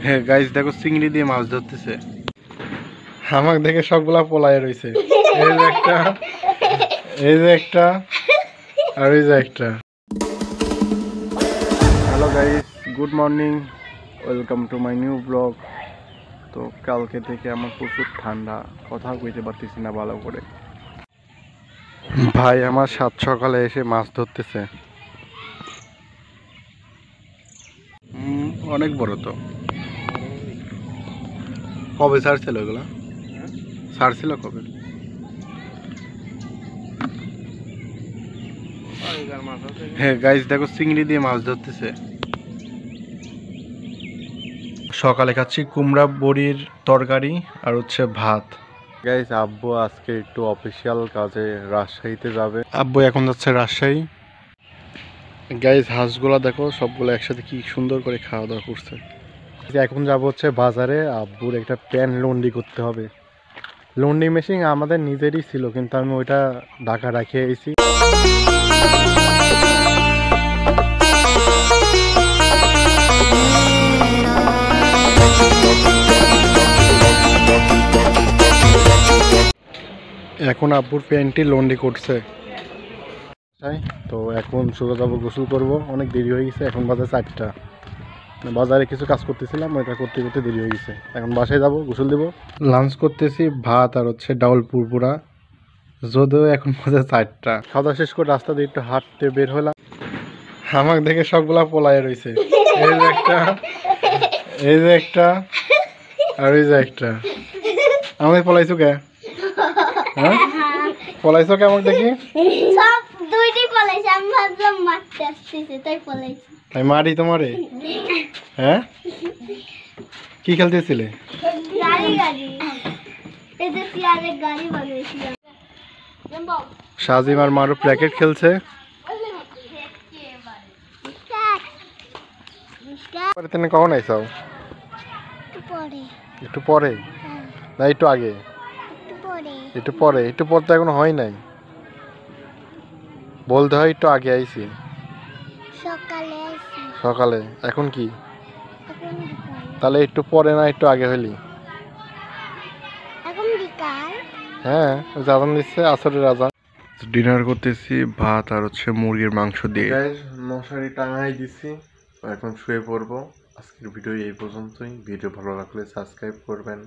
হ্যাঁ গাইস দেখো চিংড়ি দিয়ে মাছ ধরতেছে। আমাকে দেখে সবগুলা পলায় রয়েছে। এই যে একটা, এই যে একটা, আর এই যে একটা। Hello guys, good morning, welcome to my new blog. তো কালকে থেকে আমার প্রচুর ঠান্ডা, কথা কইতে পারতেছি না ভালো করে। ভাই আমার সাত সকালে এসে মাছ ধরতেছে। অনেক বড় তো। কবে ছাড়ছিল এগুলা? ছাড়ছিল কবে? হ্যাঁ গাইস দেখো চিংড়ি দিয়ে মাছ ধরতেছে। সকালে খাচ্ছি কুমড়া বড়ির তরকারি আর হচ্ছে ভাত। গাইস আব্বু আজকে একটু অফিসিয়াল কাজে রাজশাহীতে যাবে। আব্বু এখন যাচ্ছে রাজশাহী। গাইস হাঁসগুলা দেখো সবগুলো একসাথে কি সুন্দর করে খাওয়া দাওয়া করছে। এখন যাব হচ্ছে বাজারে, আব্বুর একটা প্যান লন্ড্রি করতে হবে। লন্ড্রি মেশিন আমাদের নিজেরই ছিল, কিন্তু আমি ওইটা ঢাকা রাখিয়ে এসেছি। এখন আব্বুর প্যান্টটি লন্ড্রি করছে। তো এখন সোজা যাবো, গোসল করবো। অনেক দেরি হয়ে গেছে, এখন বাজে 4টা। বাজারে কিছু কাজ করতেছিলাম, ওইটা করতে করতে দেরি হয়ে গেছে। এখন বাসায় যাবো, গোসল দেবো। লাঞ্চ করতেছি ভাত আর হচ্ছে ডাউল পুরপুরা, যদিও এখন বাজে 4টা। খাওয়া দাওয়া শেষ করে রাস্তা দিয়ে একটু হাঁটতে বের হলাম। আমাকে দেখে সবগুলা পলায় রয়েছে। এই যে একটা, এই যে একটা, আর এই যে একটা। আমাকে পলাইছো কে? হ্যাঁ পলাইছো কে আমাকে দেখি? সব দুইটি পলাইছে, আমি ভাবলাম মারতে আসতেছে তাই পলাইছে। আমি মারি তোমারে? হ্যাঁ কি খেলতেছিলে? গাড়ি গাড়ি, এই যে চেয়ারের গাড়ি বানাইছিলাম। সাজিম আর মারু প্র্যাকেট খেলছে। তুমি কখন আইসাও? একটু পরে না একটু আগে? একটু পরে, একটু পর তো এখনো হয় নাই। বলতে হয় একটু আগে আইছি। সকালে এখন কি? তাহলে একটু পরে না একটু আগে হইলি? হ্যাঁ আজান দিচ্ছে, আসরের আজান। ডিনার করতেছি ভাত আর হচ্ছে মুরগির মাংস দিয়ে। মশারি টাঙাই দিছি, এখন শুয়ে পড়বো। আজকের ভিডিও এই পর্যন্তই। ভিডিও ভালো লাগলে সাবস্ক্রাইব করবেন।